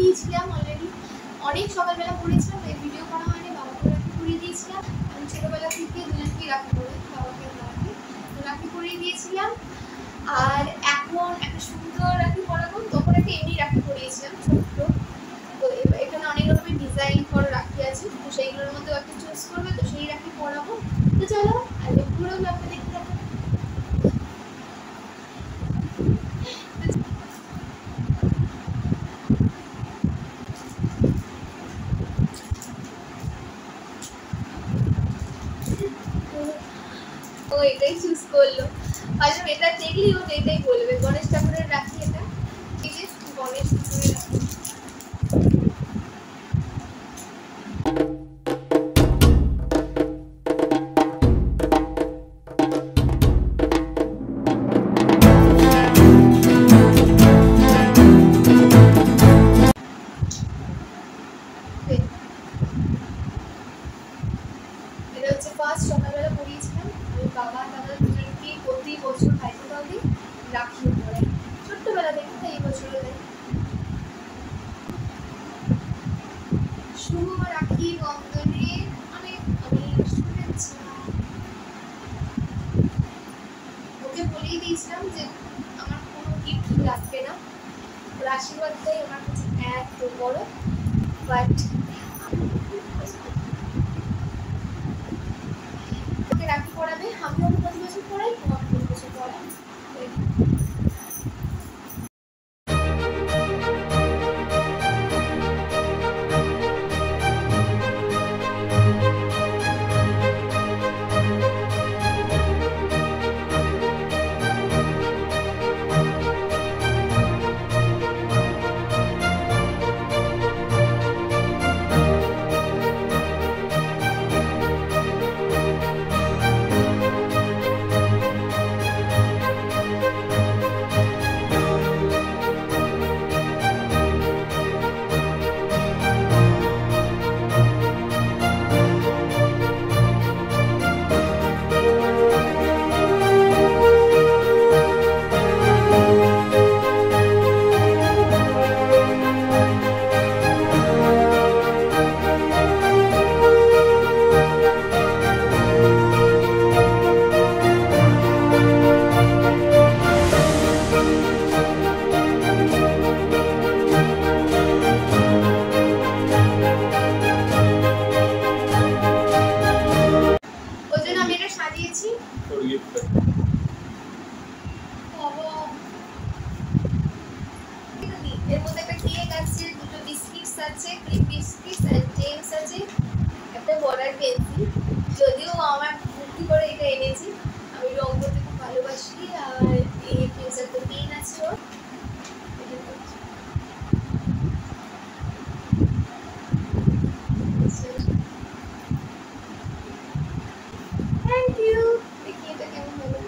দিয়েছিলাম অলরেডি, অনেক সকালবেলা পড়েছিলাম, তাই ভিডিও করা হয়নি। বাবাকে রাখি পরিয়ে দিয়েছিলাম। আমি ছোটোবেলা থেকে দুজনকেই রাখি পরে, বাবাকে মাকে রাখি পরিয়ে দিয়েছিলাম। আর এখন একটা সুন্দর রাখি পরাবো। তখন একটা এমনি রাখি পরিয়েছিলাম ছোট্ট, তো এখানে অনেক রকমের ডিজাইন করা রাখি আছে, তো সেইগুলোর মধ্যে একটা চুজ করবে, তো সেই রাখি পরাবো। তো চলো আজকে পুরো ব্লগটা দেখতে থাকো। ও এটাই চুজ করলো, আচ্ছা এটা দেখলি ও এটাই বলবে। গণেশ ঠাকুরের রাখি এটা, এই যে গণেশ ঠাকুরের রাখি। এটা হচ্ছে ফার্স্ট সকালবেলা পড়িয়েছিলাম। আমি বাবা দাদা দুজনকে প্রতি বছর ভাইফোঁটা দিই, রাখিও পরে ছোট্টবেলা থেকে, তাই এই বছরও দেয়। শুভ রাখি বন্ধনে অনেক অনেক শুভেচ্ছা। ওকে বলেই দিয়েছিলাম যে আমার কোনো গিফট লাগবে না, ওর আশীর্বাদটাই আমার কাছে এত বড়। বাট ওকে রাখি পড়াবে, আমি ওকে প্রতি বছর পড়াই, তোমাকে প্রতি বছর পড়াই। এর মধ্যে একটা কেক আছে, দুটো বিস্কিটস আছে, ক্রিম বিস্কিটস এন্ড জেমস আছে, একটা বর্ডার পেন্সিল। যদিও আমার ভর্তি করে এটা এনেছি, আমি রং করতে খুব ভালোবাসি। আর এই পেন্সিল তো পেন আছে ওর। Thank you. দেখি এটা কেমন হলো,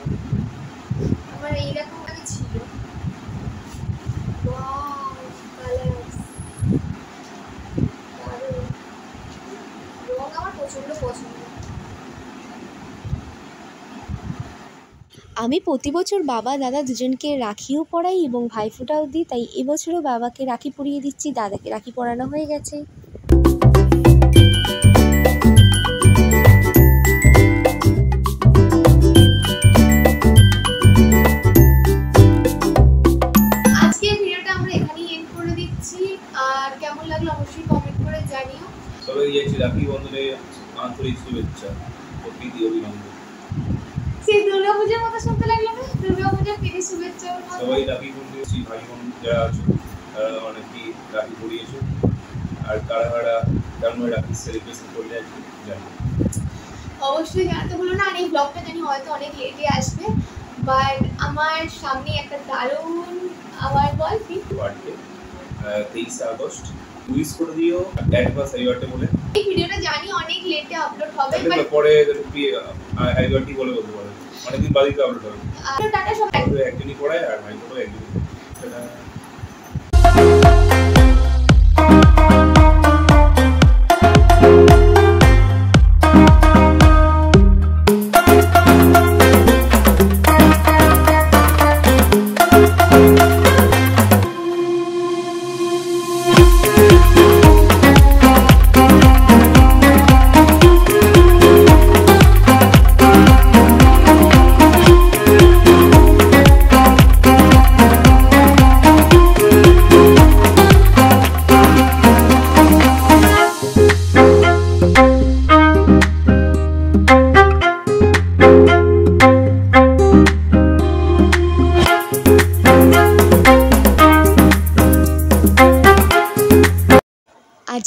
আমার এইরকম আগে ছিল। আমি প্রতি বছর বাবা দাদা দুজনকে রাখিও পরাই এবং ভাইফোঁটাও দিই, তাই এবছরও বাবাকে রাখি পরিয়ে দিচ্ছি, দাদাকে রাখি পরানো হয়ে গেছে। আজকের ভিডিওটা আমরা এখানেই এন্ড করে দিচ্ছি। আর কেমন লাগলো অবশ্যই কমেন্ট করে জানিও। সবাই জানাচ্ছি রাখি বন্ধনে আন্তরিক শুভেচ্ছা ও প্রীতি অভিনন্দন। সেই দুর্গাপূজার মতো শুনতে লাগলো না? দুর্গাপূজার প্রীতি শুভেচ্ছা। সবাই রাখি বন্ধু ভাই বোন যারা আছো তারা অনেকেই রাখি পরিয়েছো, আর কারা কেমন রাখি সেলিব্রেশন করলে আজকে জানো অবশ্যই জানাতে ভুলো না। আর এই ব্লগটা জানি হয়তো অনেক লেটে আসবে, বাট আমার সামনে একটা দারুণ আমার বল কি বার্থডে 23 আগস্ট উইশ করে দিও অ্যাডভান্স হ্যাপি বার্থডে বলে। এই ভিডিওটা জানি অনেক লেটে আপলোড হবে, বাট পরে হ্যাপি বার্থডে বলে বলতে পারো, অনেকদিন বাদই তো আপলোড হবে। টাটা সবাই। একজনই পড়ায় আর ভাই তো একজনই। Thank you.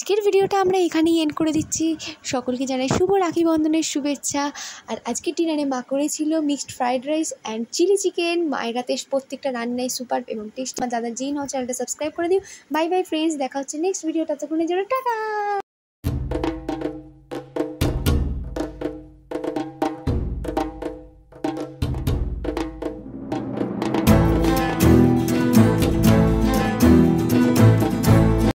আজকের ভিডিওটা আমরা এখানেই এন্ড করে দিচ্ছি। সকলকে জানাই শুভ রাখি বন্ধনের শুভেচ্ছা। আর আজকের ডিনারে মা করেছিল mixed fried rice and chilli chicken. মায়ের হাতে প্রত্যেকটা রান্নাই সুপার এবং টেস্ট। দাদা যেই নাও চ্যানেলটা সাবস্ক্রাইব করে দিও। বাই বাই ফ্রেন্ডস, দেখা হচ্ছে নেক্সট ভিডিওটা। ততক্ষণের জন্য টাটা।